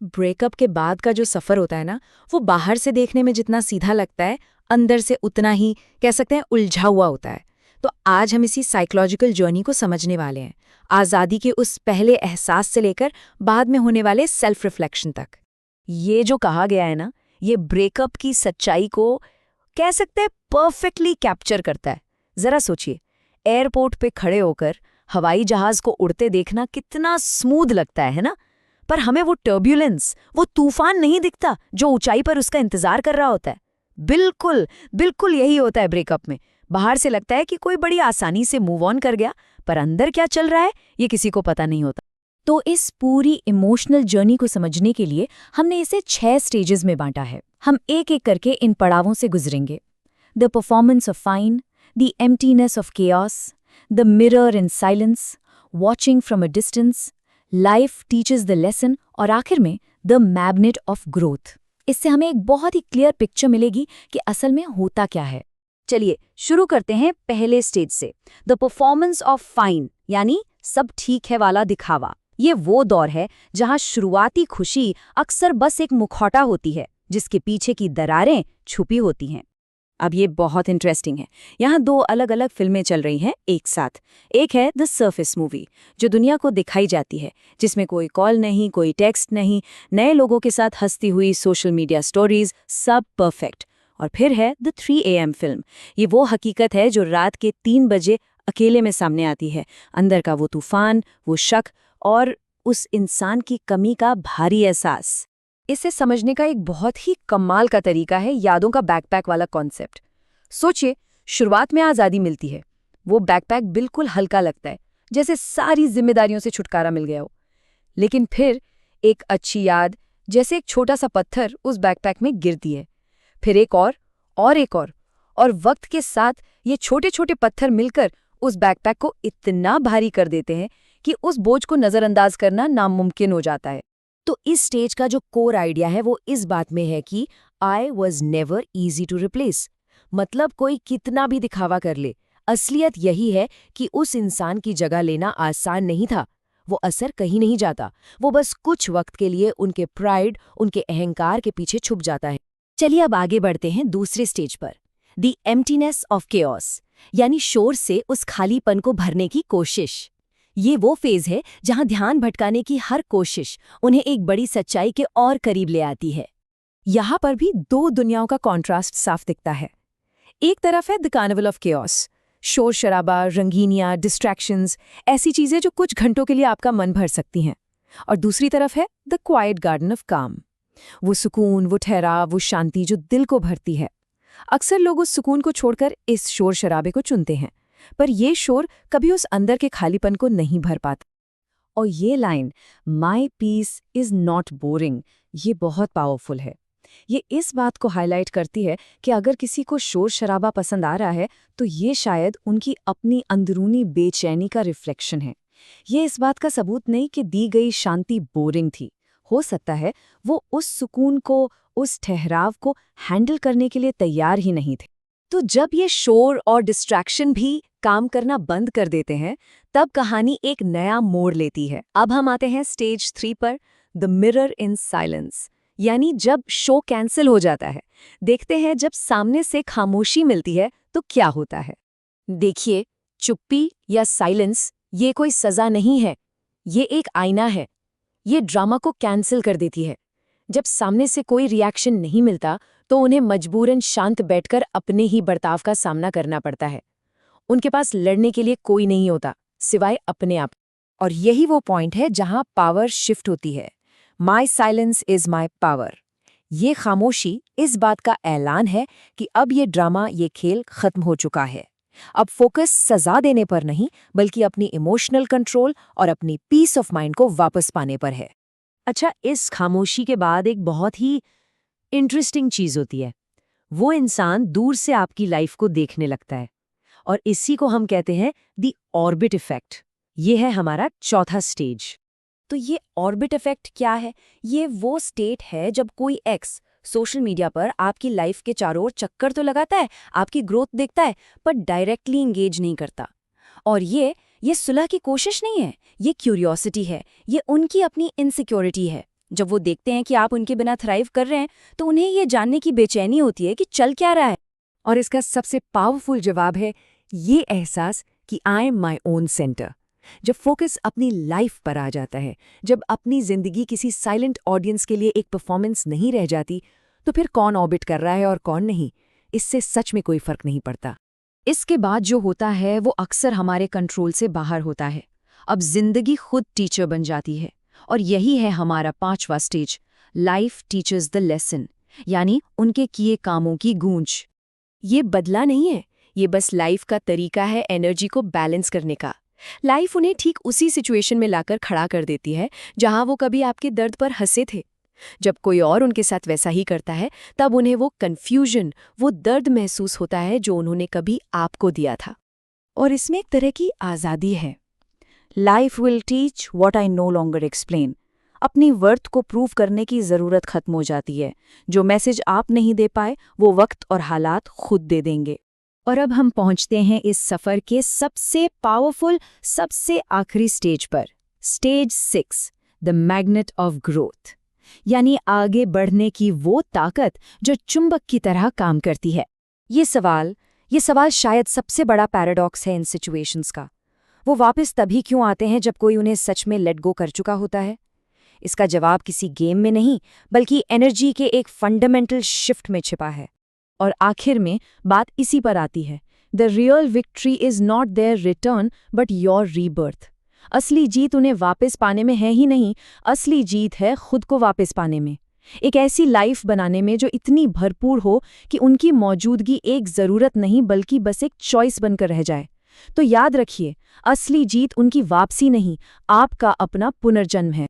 Breakup के बाद का जो सफ़र होता है ना, वो बाहर से देखने में जितना सीधा लगता है, अंदर से उतना ही कह सकते हैं उलझा हुआ होता है। तो आज हम इसी साइकोलॉजिकल जर्नी को समझने वाले हैं, आज़ादी के उस पहले एहसास से लेकर बाद में होने वाले सेल्फ रिफ्लेक्शन तक। ये जो कहा गया है ना, ये ब्रेकअप की सच्चाई को कह सकते हैं परफेक्टली कैप्चर करता है। जरा सोचिए, एयरपोर्ट पे खड़े होकर हवाई जहाज को उड़ते देखना कितना स्मूथ लगता है ना? पर हमें वो टर्ब्यूलेंस, वो तूफान नहीं दिखता जो ऊंचाई पर उसका इंतजार कर रहा होता है। बिल्कुल बिल्कुल यही होता है ब्रेकअप में। बाहर से लगता है कि कोई बड़ी आसानी से मूव ऑन कर गया, पर अंदर क्या चल रहा है ये किसी को पता नहीं होता। तो इस पूरी इमोशनल जर्नी को समझने के लिए हमने इसे 6 स्टेजेस में बांटा है। हम एक एक करके इन पड़ावों से गुजरेंगे। The performance of fine, the emptiness of chaos, the mirror in silence, watching from a distance, life teaches the lesson और आखिर में द मैग्नेट ऑफ ग्रोथ। इससे हमें एक बहुत ही क्लियर पिक्चर मिलेगी कि असल में होता क्या है। चलिए शुरू करते हैं पहले स्टेज से, द परफॉर्मेंस ऑफ फाइन, यानी सब ठीक है वाला दिखावा। ये वो दौर है जहां शुरुआती खुशी अक्सर बस एक मुखौटा होती है जिसके पीछे की दरारें छुपी होती हैं। अब ये बहुत इंटरेस्टिंग है। यहाँ 2 अलग अलग फिल्में चल रही हैं एक साथ। एक है द सरफेस मूवी, जो दुनिया को दिखाई जाती है, जिसमें कोई कॉल नहीं, कोई टेक्स्ट नहीं, नए लोगों के साथ हंसती हुई सोशल मीडिया स्टोरीज, सब परफेक्ट। और फिर है द 3 AM फिल्म। ये वो हकीकत है जो रात के 3 बजे अकेले में सामने आती है। अंदर का वो तूफान, वो शक और उस इंसान की कमी का भारी एहसास। इसे समझने का एक बहुत ही कमाल का तरीका है यादों का बैकपैक वाला कॉन्सेप्ट। सोचिए, शुरुआत में आज़ादी मिलती है, वो बैकपैक बिल्कुल हल्का लगता है, जैसे सारी जिम्मेदारियों से छुटकारा मिल गया हो। लेकिन फिर एक अच्छी याद, जैसे एक छोटा सा पत्थर उस बैकपैक में गिरती है। फिर एक और एक और वक्त के साथ ये छोटे छोटे पत्थर मिलकर उस बैकपैक को इतना भारी कर देते हैं कि उस बोझ को नज़रअंदाज करना नामुमकिन हो जाता है। तो इस स्टेज का जो कोर आइडिया है वो इस बात में है कि I was never easy to replace. मतलब कोई कितना भी दिखावा कर ले, असलियत यही है कि उस इंसान की जगह लेना आसान नहीं था। वो असर कहीं नहीं जाता, वो बस कुछ वक्त के लिए उनके प्राइड, उनके अहंकार के पीछे छुप जाता है। चलिए अब आगे बढ़ते हैं दूसरे स्टेज पर, द एम्प्टीनेस ऑफ केओस, यानी शोर से उस खालीपन को भरने की कोशिश। ये वो फेज है जहां ध्यान भटकाने की हर कोशिश उन्हें एक बड़ी सच्चाई के और करीब ले आती है। यहाँ पर भी 2 दुनियाओं का कॉन्ट्रास्ट साफ दिखता है। एक तरफ है द कार्निवल ऑफ केओस, शोर शराबा, रंगीनियां, डिस्ट्रैक्शंस, ऐसी चीजें जो कुछ घंटों के लिए आपका मन भर सकती हैं। और दूसरी तरफ है द क्वाइट गार्डन ऑफ काम, वो सुकून, वो ठहराव, वो शांति जो दिल को भरती है। अक्सर लोग उस सुकून को छोड़कर इस शोर शराबे को चुनते हैं, पर ये शोर कभी उस अंदर के खालीपन को नहीं भर पाता। और ये line, my peace is not boring, ये बहुत पावरफुल है। ये इस बात को हाईलाइट करती है कि अगर किसी को शोर शराबा पसंद आ रहा है तो ये शायद उनकी अपनी अंदरूनी बेचैनी का रिफ्लेक्शन है। ये इस बात का सबूत नहीं कि दी गई शांति बोरिंग थी। हो सकता है वो उस सुकून को, उस ठहराव को हैंडल करने के लिए तैयार ही नहीं थे। तो जब ये शोर और डिस्ट्रैक्शन भी काम करना बंद कर देते हैं, तब कहानी एक नया मोड़ लेती है। अब हम आते हैं स्टेज 3 पर, द मिरर इन साइलेंस, यानी जब शो कैंसिल हो जाता है। देखते हैं जब सामने से खामोशी मिलती है तो क्या होता है। देखिए, चुप्पी या साइलेंस ये कोई सजा नहीं है, ये एक आईना है। ये ड्रामा को कैंसिल कर देती है। जब सामने से कोई रिएक्शन नहीं मिलता तो उन्हें मजबूरन शांत बैठकर अपने ही बर्ताव का सामना करना पड़ता है। उनके पास लड़ने के लिए कोई नहीं होता सिवाय अपने आप। और यही वो पॉइंट है जहां पावर शिफ्ट होती है। माई साइलेंस इज माई पावर। ये खामोशी इस बात का ऐलान है कि अब ये ड्रामा, ये खेल खत्म हो चुका है। अब फोकस सजा देने पर नहीं, बल्कि अपनी इमोशनल कंट्रोल और अपनी पीस ऑफ माइंड को वापस पाने पर है। अच्छा, इस खामोशी के बाद एक बहुत ही इंटरेस्टिंग चीज होती है। वो इंसान दूर से आपकी लाइफ को देखने लगता है, और इसी को हम कहते हैं द ऑर्बिट इफेक्ट। ये है हमारा चौथा स्टेज। तो ये ऑर्बिट इफेक्ट क्या है? ये वो स्टेट है जब कोई एक्स सोशल मीडिया पर आपकी लाइफ के चारों ओर चक्कर तो लगाता है, आपकी ग्रोथ देखता है, पर डायरेक्टली इंगेज नहीं करता। और ये सुलह की कोशिश नहीं है, ये क्यूरियोसिटी है, ये उनकी अपनी इनसिक्योरिटी है। जब वो देखते हैं कि आप उनके बिना थ्राइव कर रहे हैं तो उन्हें ये जानने की बेचैनी होती है कि चल क्या रहा है। और इसका सबसे पावरफुल जवाब है ये एहसास कि I am my own centre. जब फोकस अपनी लाइफ पर आ जाता है, जब अपनी जिंदगी किसी साइलेंट ऑडियंस के लिए एक परफॉर्मेंस नहीं रह जाती, तो फिर कौन ऑर्बिट कर रहा है और कौन नहीं, इससे सच में कोई फर्क नहीं पड़ता। इसके बाद जो होता है वो अक्सर हमारे कंट्रोल से बाहर होता है। अब जिंदगी खुद टीचर बन जाती है और यही है हमारा 5वां stage, life teachers the lesson, यानी उनके किए कामों की गूंज। ये बदला नहीं है, ये बस लाइफ का तरीका है एनर्जी को बैलेंस करने का। लाइफ उन्हें ठीक उसी सिचुएशन में लाकर खड़ा कर देती है जहां वो कभी आपके दर्द पर हंसे थे। जब कोई और उनके साथ वैसा ही करता है तब उन्हें वो कन्फ्यूजन, वो दर्द महसूस होता है जो उन्होंने कभी आपको दिया था। और इसमें एक तरह की आज़ादी है। Life will teach what I know longer explain. अपनी वर्थ को प्रूव करने की ज़रूरत खत्म हो जाती है। जो मैसेज आप नहीं दे पाए वो वक्त और हालात खुद दे देंगे। और अब हम पहुंचते हैं इस सफ़र के सबसे पावरफुल, सबसे आखिरी स्टेज पर, stage 6, the magnet of growth, यानी आगे बढ़ने की वो ताकत जो चुंबक की तरह काम करती है। ये सवाल शायद सबसे बड़ा पैराडॉक्स है इन सिचुएशंस का। वो वापस तभी क्यों आते हैं जब कोई उन्हें सच में लेट गो कर चुका होता है? इसका जवाब किसी गेम में नहीं, बल्कि एनर्जी के एक फंडामेंटल शिफ्ट में छिपा है। और आखिर में बात इसी पर आती है, the real victory is not their return but your rebirth. असली जीत उन्हें वापस पाने में है ही नहीं, असली जीत है खुद को वापस पाने में। एक ऐसी लाइफ बनाने में जो इतनी भरपूर हो कि उनकी मौजूदगी एक ज़रूरत नहीं बल्कि बस एक चॉइस बनकर रह जाए। तो याद रखिए, असली जीत उनकी वापसी नहीं, आपका अपना पुनर्जन्म है।